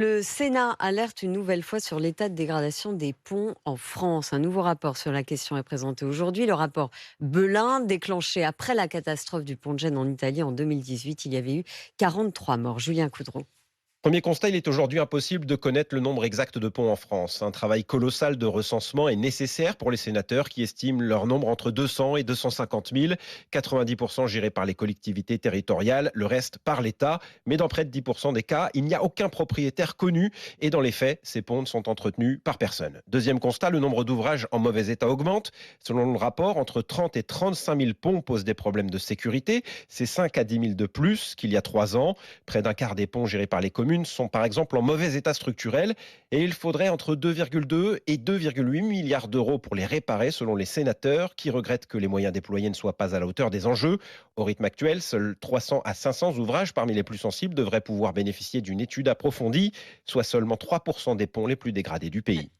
Le Sénat alerte une nouvelle fois sur l'état de dégradation des ponts en France. Un nouveau rapport sur la question est présenté aujourd'hui. Le rapport Belin, déclenché après la catastrophe du pont de Gênes en Italie en 2018. Il y avait eu 43 morts. Julien Coudreau. Premier constat, il est aujourd'hui impossible de connaître le nombre exact de ponts en France. Un travail colossal de recensement est nécessaire pour les sénateurs qui estiment leur nombre entre 200 et 250 000. 90% gérés par les collectivités territoriales, le reste par l'État. Mais dans près de 10% des cas, il n'y a aucun propriétaire connu et dans les faits, ces ponts ne sont entretenus par personne. Deuxième constat, le nombre d'ouvrages en mauvais état augmente. Selon le rapport, entre 30 et 35 000 ponts posent des problèmes de sécurité. C'est 5 à 10 000 de plus qu'il y a 3 ans. Près d'un quart des ponts gérés par les communes sont par exemple en mauvais état structurel et il faudrait entre 2,2 et 2,8 milliards d'euros pour les réparer selon les sénateurs qui regrettent que les moyens déployés ne soient pas à la hauteur des enjeux. Au rythme actuel, seuls 300 à 500 ouvrages parmi les plus sensibles devraient pouvoir bénéficier d'une étude approfondie, soit seulement 3% des ponts les plus dégradés du pays.